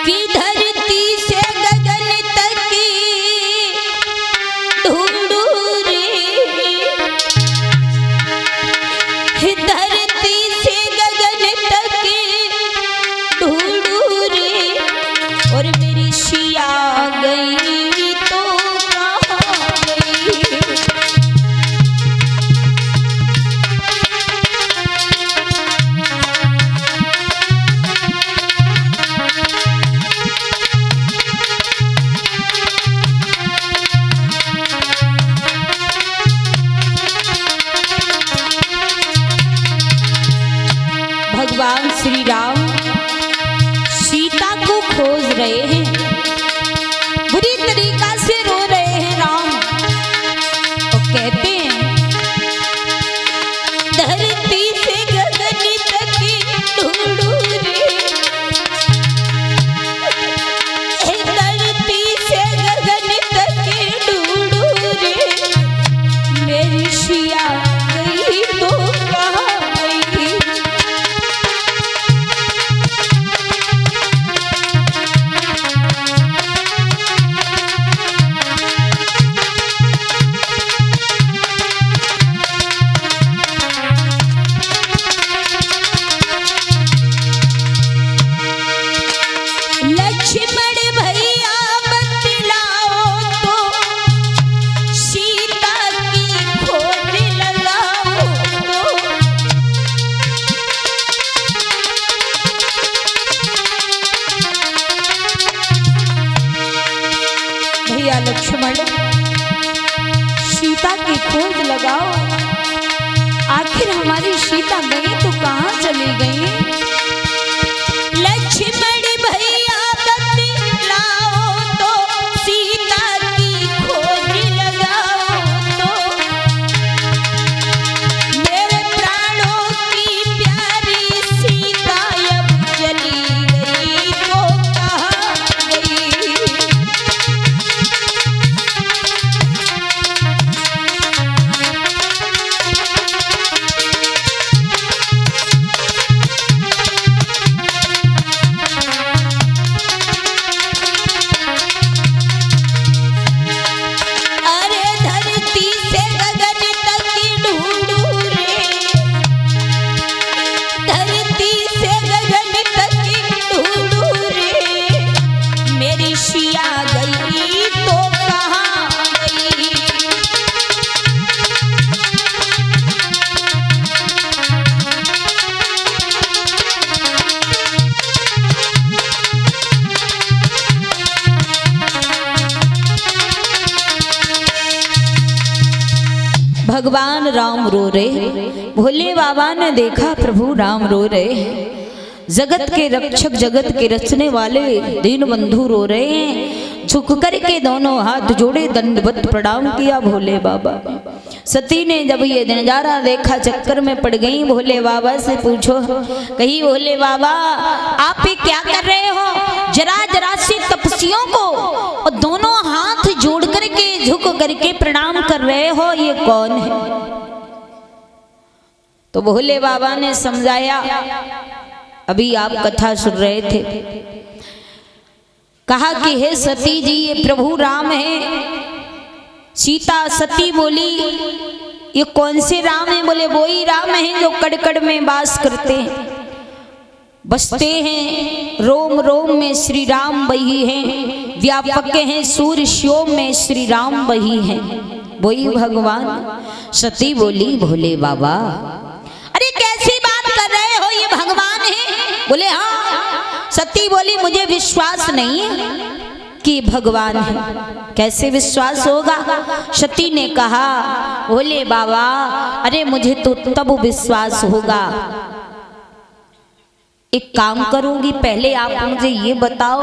कि धरती से गगन तक ढूंढू रे, धरती से गगन तक ढूंढू रे, और मेरी सिया गई तो कहाँ गई। भगवान श्री राम सीता को खोज रहे हैं, बुरी तरीका से रो रहे हैं राम, और कहते हैं धरती से गगन तक ढूंढू रे, धरती से गगन तक ढूंढू रे, मेरी सिया गई तो कहाँ गई। लक्ष्मण भैया बतलाओ तो सीता की खोज लगाओ तो, भैया लक्ष्मण सीता की खोज लगाओ, आखिर हमारी सीता गई तो कहाँ चली गई। लक्ष्मण भैया बतलाओ तो सीता की खोज लगाओ तो, मेरे प्राणों की प्यारी सीता अब चली गई तो कहाँ गई। अरे धरती से गगन तक ढूंढू रे, धरती से गगन तक ढूंढू रे, मेरी सिया गई तो कहाँ गई। भगवान राम रो रहे, भोले बाबा ने देखा प्रभु राम रो रहे हैं, जगत के रक्षक जगत के रचने वाले दीन बंधु रो रहे हैं। झुक कर के दोनों हाथ जोड़े दंडवत प्रणाम किया भोले बाबा। सती ने जब ये नजारा देखा चक्कर में पड़ गई, भोले बाबा से पूछो, कही भोले बाबा आप ये क्या कर रहे हो, जरा जरा से तपस्वियों को और दोनों हाथ जोड़ करके झुक करके प्रणाम कर रहे हो, ये कौन है। तो भोले बाबा ने समझाया, अभी आप कथा सुन रहे थे, कहा कि हे सती जी ये प्रभु राम है। सीता सती बोली ये कौन से राम है। बोले वो ही राम है जो कड़कड़ में वास करते हैं, बसते हैं, रोम रोम में श्री राम वही हैं, व्यापक हैं सूर्य श्योम में श्री राम वही हैं, वही भगवान। सती बोली भोले बाबा अरे कैसी बात कर रहे हो, ये भगवान है। बोले हाँ। सती बोली मुझे विश्वास नहीं है कि भगवान है, कैसे विश्वास होगा। सती ने कहा भोले बाबा अरे मुझे तो तब विश्वास होगा, एक काम करूंगी, पहले आप मुझे ये बताओ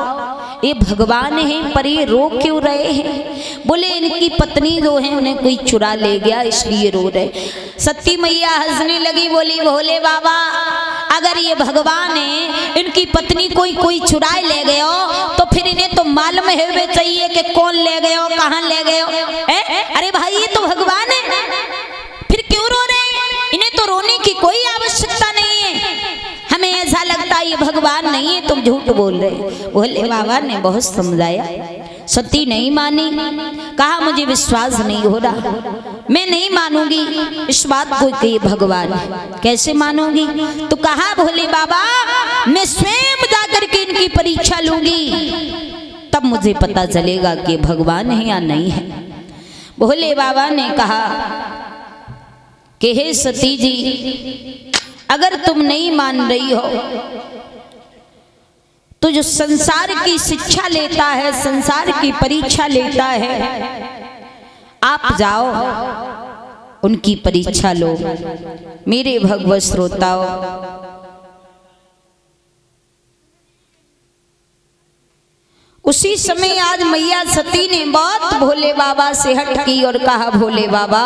ये भगवान है पर ये रो क्यों रहे हैं। बोले इनकी पत्नी जो है उन्हें कोई चुरा ले गया इसलिए रो रहे। सती मैया हंसने लगी, बोली भोले बाबा अगर ये भगवान है इनकी पत्नी कोई चुराए ले गए तो फिर इन्हें तो मालूम है चाहिए कि कौन ले गए हो, कहाँ ले गए हो। अरे भाई ये तो भगवान है, फिर क्यों रो रहे हैं। इन्हें तो रोने की कोई आवश्यकता नहीं है। हमें ऐसा लगता है ये भगवान भगवान नहीं है, तुम झूठ बोल रहे। भोले बाबा ने बहुत समझाया, सती नहीं मानी। कहा मुझे विश्वास नहीं हो रहा, मैं नहीं मानूंगी इस बात को कि ये भगवान है। कैसे मानूंगी? तो कहा भोले बाबा मैं स्वयं जाकर के इनकी परीक्षा लूंगी, तब मुझे पता चलेगा कि भगवान है या नहीं है। भोले बाबा ने कहा कि हे सती जी, अगर तुम नहीं मान रही हो तो जो संसार की शिक्षा लेता है, संसार की परीक्षा लेता है, आप जाओ उनकी परीक्षा लो। मेरे भगवत श्रोताओ, उसी समय आज मैया सती ने बहुत भोले बाबा से हट की और कहा भोले बाबा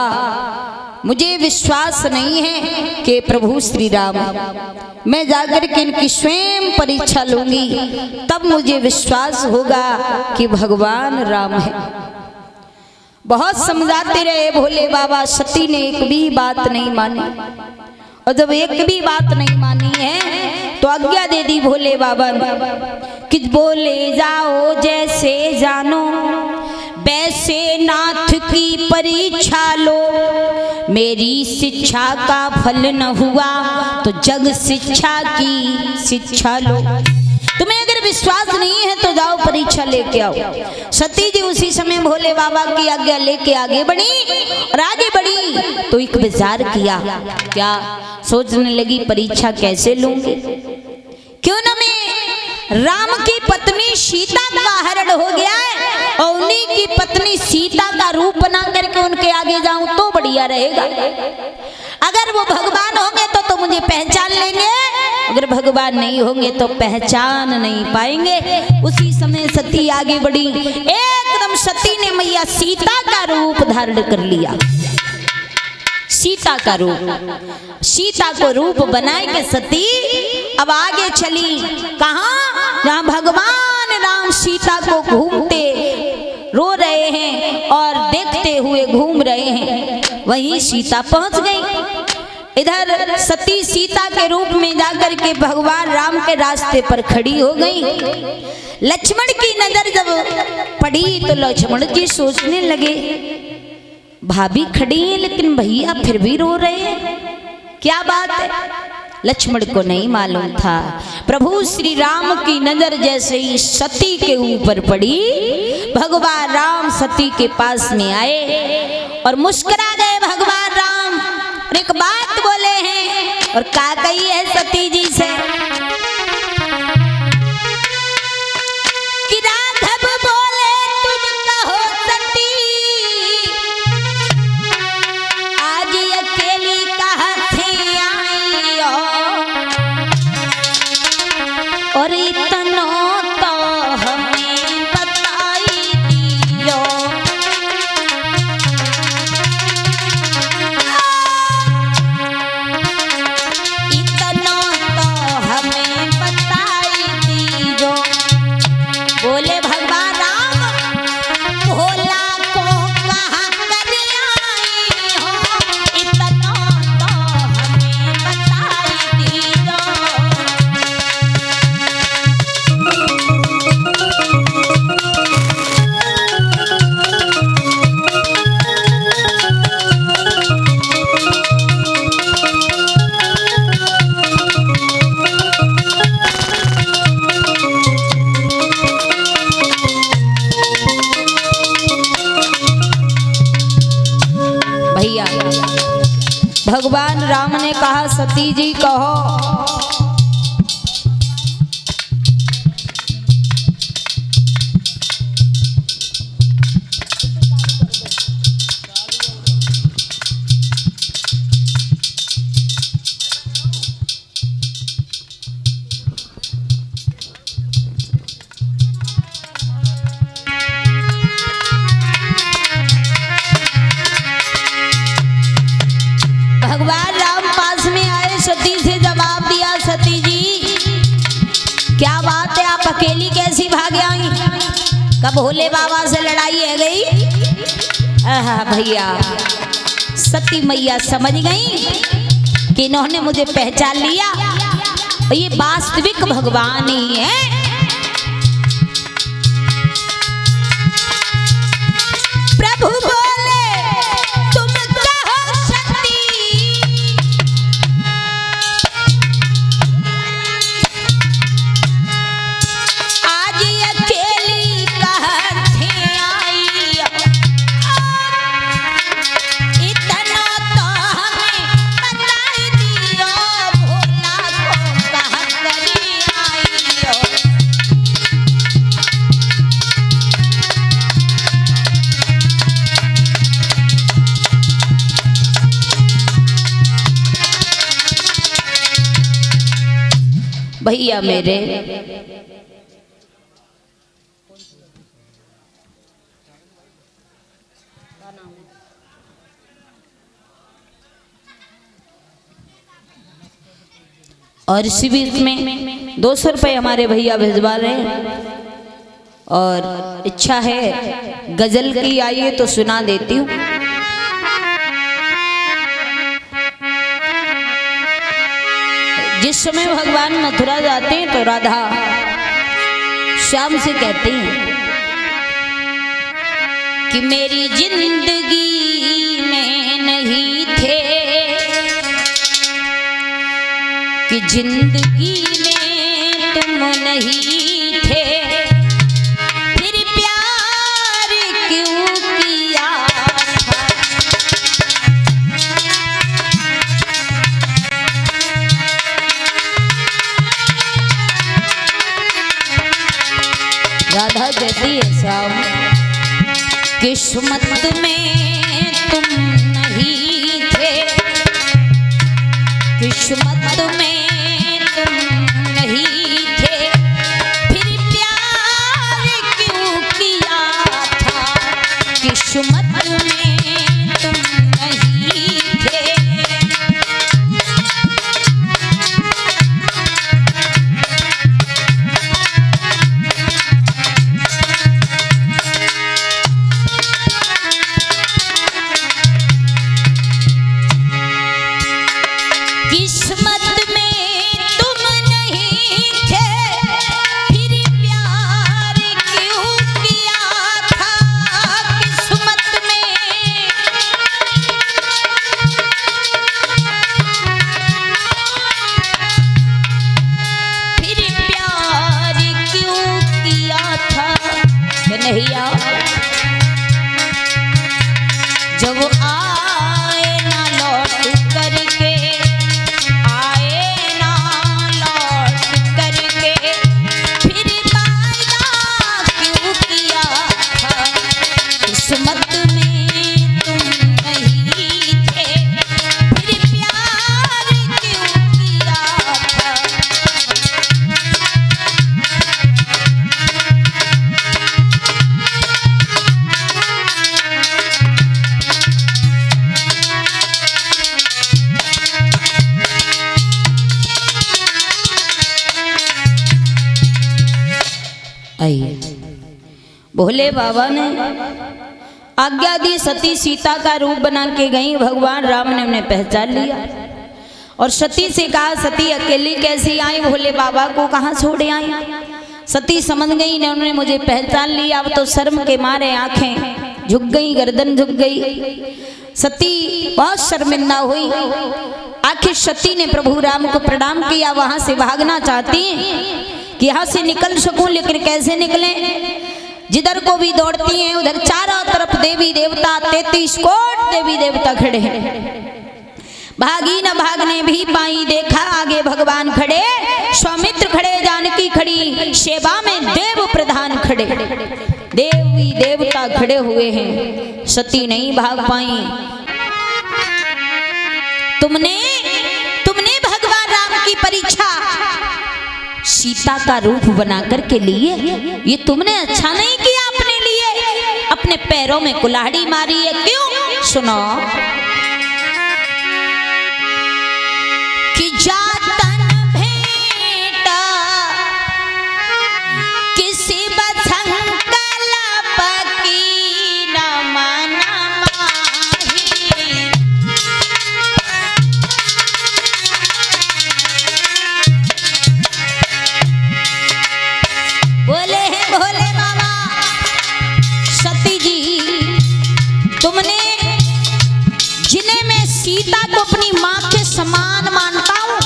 मुझे विश्वास नहीं है कि प्रभु श्री राम, मैं जाकर के इनकी स्वयं परीक्षा लूंगी, तब मुझे विश्वास होगा कि भगवान राम है। बहुत समझाते रहे भोले बाबा, सती ने एक भी बात नहीं मानी। और जब एक भी बात नहीं मानी है तो आज्ञा दे दी भोले बाबा ने कि बोले जाओ जैसे जानो, वैसे नाथ की परीक्षा लो। मेरी शिक्षा का फल न हुआ तो जग शिक्षा की शिक्षा लो। तुम्हें अगर विश्वास नहीं है तो जाओ परीक्षा लेके आओ। सती जी उसी समय भोले बाबा की आज्ञा लेके आगे बढ़ी, और आगे बढ़ी तो एक विचार किया, क्या सोचने लगी परीक्षा कैसे लूंगी? क्यों ना मैं राम की पत्नी सीता का हरण हो गया है और उन्हीं की पत्नी सीता का रूप बना करके उनके आगे जाऊं तो बढ़िया रहेगा। अगर वो भगवान होंगे तो मुझे पहचान लेंगे, अगर भगवान नहीं होंगे तो पहचान नहीं पाएंगे। उसी समय सती आगे बढ़ी, एकदम सती ने मैया सीता का रूप धारण कर लिया। सीता का रूप, सीता को रूप बनाए के सती अब आगे चली। कहाँ? जहाँ भगवान राम सीता को घूमते रो रहे हैं और देखते हुए घूम रहे हैं, वहीं सीता पहुंच गई। इधर सती सीता के रूप में जाकर के भगवान राम के रास्ते पर खड़ी हो गई। लक्ष्मण की नजर जब पड़ी तो लक्ष्मण जी सोचने लगे, भाभी खड़ी है लेकिन भैया फिर भी रो रहे हैं, क्या बात है? लक्ष्मण को नहीं मालूम था। प्रभु श्री राम की नजर जैसे ही सती के ऊपर पड़ी, भगवान राम सती के पास में आए और मुस्कुरा गए भगवान राम, और एक बात बोले हैं। और क्या कही है सती जी से कि राघव बोले तुम कहो सती, आज अकेली कहाँ से आई हो, और इतना तो हमें बताई दियो। इतना तो हमें बताई दियो। बोले भगवान राम, भोला को कहाँ कर आई हो, इतना तो हमें बताई दियो। भैया भगवान राम ने कहा सती जी कहो। भगवान राम पास में आए, सती से जवाब दिया, सती जी क्या बात है, आप अकेली कैसी भाग आई? कब भोले बाबा से लड़ाई है गई? भैया सती मैया समझ गई कि इन्होंने मुझे पहचान लिया, और ये वास्तविक भगवान ही है। प्रभु बोले तुम कहो सती, आज अकेली कहाँ से आई, इतना तो हमें बता दियो, भोला को कहाँ करी आई हो। भैया मेरे और इसी बीच में 200 रुपये हमारे भैया भिजवा रहे हैं और इच्छा है गजल की, आइए तो सुना देती हूँ। जिस समय भगवान मथुरा जाते हैं तो राधा श्याम से कहती हैं कि मेरी जिंदगी में नहीं थे, कि जिंदगी में तुम नहीं थे, फिर प्यार क्यों किया था। राधा कहती है श्याम किस्मत में तुम नहीं थे, किस्मत में तुम नहीं थे, फिर प्यार क्यों किया था, किस्मत में तुम नहीं थे। किस्मत में तुम नहीं थे, फिर प्यार क्यों किया था, किस्मत में फिर प्यार क्यों किया था। कन्हैया जब आए ना लौट करके, फिर वादा क्यों किया था, किस्मत में तुम नहीं थे, फिर प्यार क्यों किया था। आइए भोले बाबा ने आज्ञा दी, सती सीता का रूप बना के गई, भगवान राम ने उन्हें पहचान लिया और सती से कहा सती अकेली कैसी आई, भोले बाबा को कहाँ छोड़े आई। सती समझ गई ने उन्होंने मुझे पहचान लिया, अब तो शर्म के मारे आंखें झुक गई, गर्दन झुक गई। सती बहुत शर्मिंदा हुई। आखिर सती ने प्रभु राम को प्रणाम किया, वहां से भागना चाहती कि यहाँ से निकल सकूं, लेकिन कैसे निकले। जिधर को भी दौड़ती हैं उधर चारों तरफ देवी देवता, 33 कोट देवी देवता खड़े हैं। भागी न भागने भी पाई, देखा आगे भगवान खड़े, सौमित्र खड़े, जानकी खड़ी, सेवा में देव प्रधान खड़े, देवी देवता खड़े हुए हैं। सती नहीं भाग पाई। तुमने भगवान राम की परीक्षा सीता का रूप बना करके लिए, ये तुमने अच्छा नहीं किया अपने लिए, अपने पैरों में कुल्हाड़ी मारी है। क्यों? सुनो कि जातन भेंटा किसी बसंकल्प की न माना माही, तुमने जिन्हें मैं सीता को अपनी माँ के समान मानता हूं,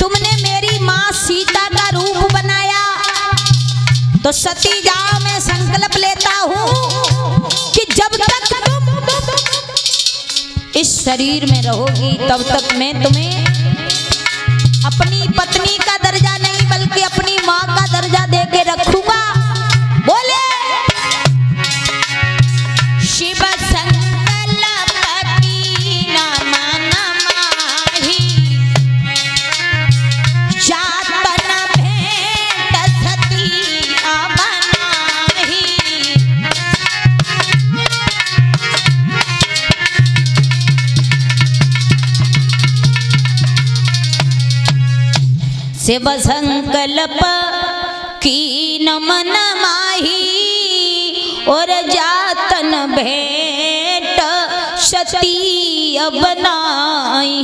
तुमने मेरी माँ सीता का रूप बनाया, तो सती जाओ मैं संकल्प लेता हूं कि जब तक तुम इस शरीर में रहोगी तब तक मैं तुम्हें अपनी पत्नी का दर्जा नहीं बल्कि अपनी माँ का दर्जा देके रखूंगा। बोले शिव संकल्प कीना मन माही, जातन भेंट सती बनाही। शिव संकल्प कीन मन माही, और जातन भेंट सती बनाई।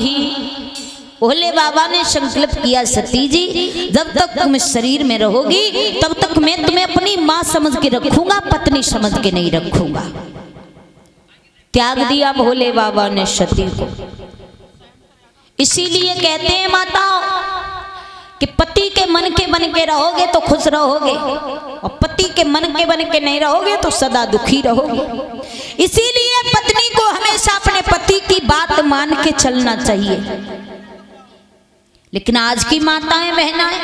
भोले बाबा ने संकल्प किया, सती जी जब तक तुम इस शरीर में रहोगी तब तक मैं तुम्हें अपनी माँ समझ के रखूंगा, पत्नी समझ के नहीं रखूंगा। त्याग दिया भोले बाबा ने सती को। इसीलिए कहते हैं माताओं कि पति के मन के बन के रहोगे तो खुश रहोगे, और पति के मन के बन के नहीं रहोगे तो सदा दुखी रहोगे। इसीलिए पत्नी को हमेशा अपने पति की बात मान के चलना चाहिए। लेकिन आज की माताएं बहनाएं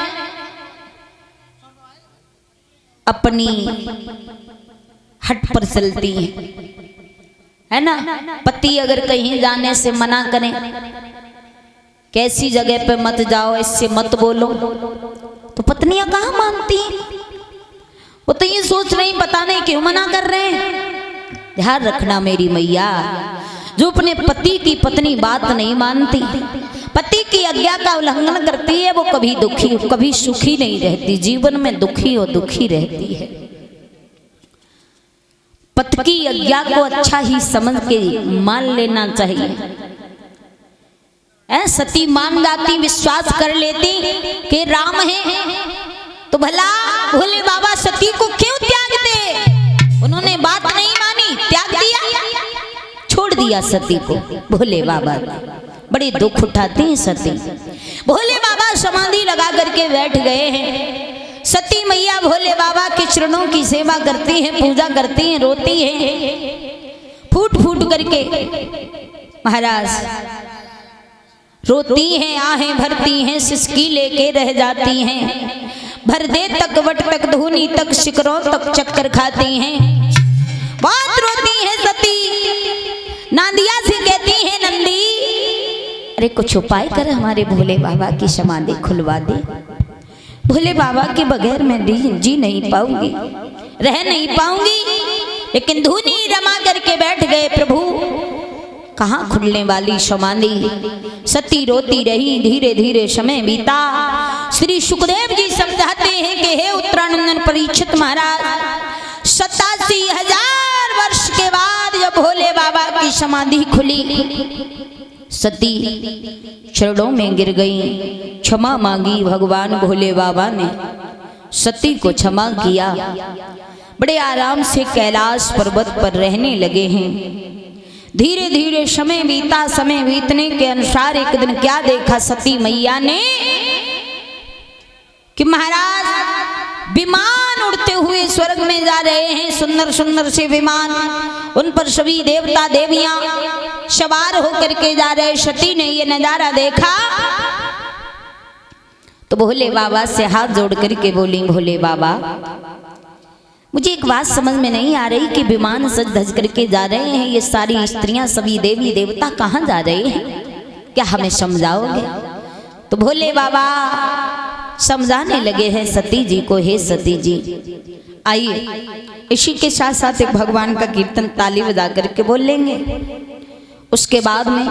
अपनी हट पर चलती हैं, है ना। पति अगर कहीं जाने से मना करें, कैसी जगह पे मत जाओ, इससे मत बोलो, तो पत्नियां कहाँ मानती हैं। वो तो ये सोच रही पता नहीं क्यों मना कर रहे हैं। ध्यान रखना मेरी मैया, जो अपने पति की पत्नी बात नहीं मानती, पति की आज्ञा का उल्लंघन करती है, वो कभी दुखी कभी सुखी नहीं रहती, जीवन में दुखी और दुखी रहती है। पति की आज्ञा को अच्छा ही समझ के मान लेना चाहिए। सती मान जाती, विश्वास कर लेती कि राम है, तो भला भोले बाबा सती को क्यों त्याग दे। उन्होंने बात नहीं मानी, त्याग दिया, छोड़ दिया सती को भोले बाबा। बड़े दुख उठाते हैं सती। भोले बाबा समाधि लगा करके बैठ गए हैं। सती मैया भोले बाबा के चरणों की सेवा करती हैं, पूजा करती हैं, रोती हैं फूट फूट करके। महाराज रोती हैं, आहें भरती हैं, सिसकी लेके रह जाती हैं, भर दे तक वट तक धूनी तक शिकरों तक चक्कर खाती हैं। बहुत रोती है सती। नांदिया से कहती है, नंदी अरे कुछ उपाय कर, हमारे भोले बाबा की समाधि खुलवा दे। भोले बाबा के बगैर मैं जी नहीं पाऊंगी, रह नहीं पाऊंगी। लेकिन धूनी रमा करके बैठ गए प्रभु। कहाँ खुलने वाली समाधि। सती रोती रही, धीरे धीरे समय बीता। श्री सुखदेव जी समझाते हैं कि हे उत्तरानंदन परीक्षित महाराज, 87,000 वर्ष के बाद जब भोले बाबा की समाधि खुली, सती चरणों में गिर गई, क्षमा मांगी। भगवान भोले बाबा ने सती को क्षमा किया। बड़े आराम से कैलाश पर्वत पर रहने लगे हैं। धीरे धीरे समय बीता। समय बीतने के अनुसार एक दिन क्या देखा सती मैया ने कि महाराज विमान उड़ते हुए स्वर्ग में जा रहे हैं। सुंदर सुंदर से विमान, उन पर सभी देवता देवियां सवार होकर के जा रहे। सती ने ये नजारा देखा तो भोले बाबा से हाथ जोड़ करके बोली, भोले बाबा मुझे एक बात समझ में नहीं आ रही कि विमान सज धज करके जा रहे हैं, ये सारी स्त्रियां सभी देवी देवता कहाँ जा रहे हैं, क्या हमें समझाओगे। तो भोले बाबा समझाने लगे हैं सती जी को, हे सती जी आइए। इसी के साथ साथ एक भगवान का कीर्तन ताली बजा करके बोल लेंगे। उसके बाद में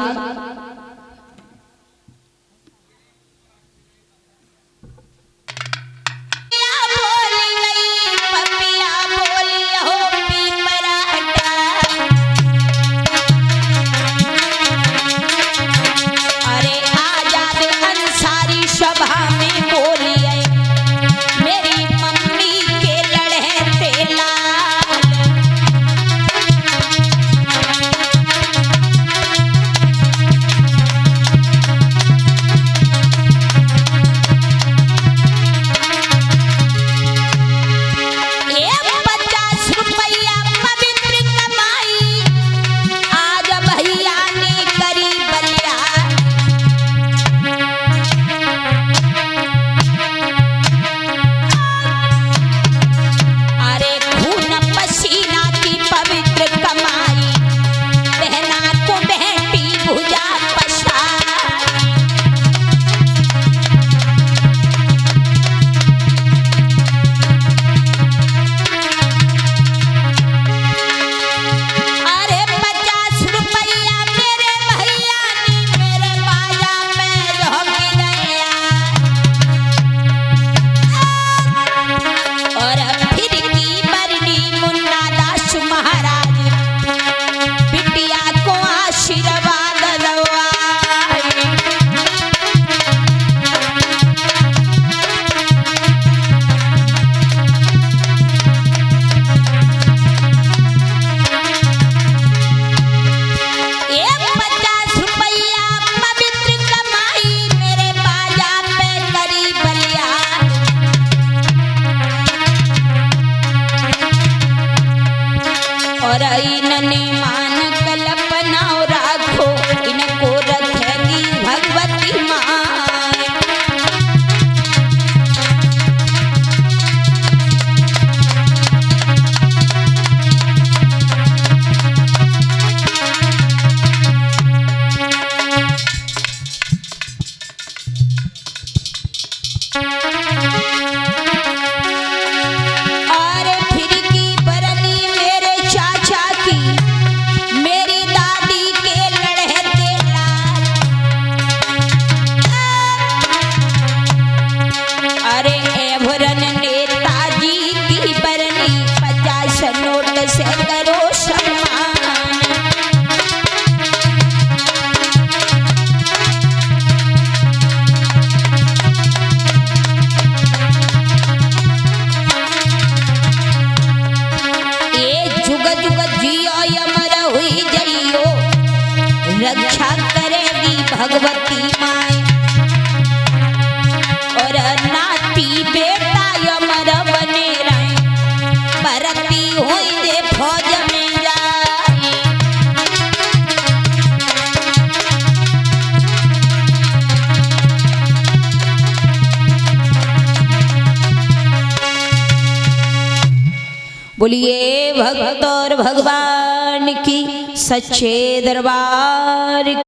और इनने मान कल्पना राखो, इनको रखेगी भगवती माँ। रक्षा करेगी भगवती माए, और नाती बेटा अमर बने रहे, भरती हुई दे फौज में जाए। बोलिए भक्त और भगवान की सच्चे दरबार।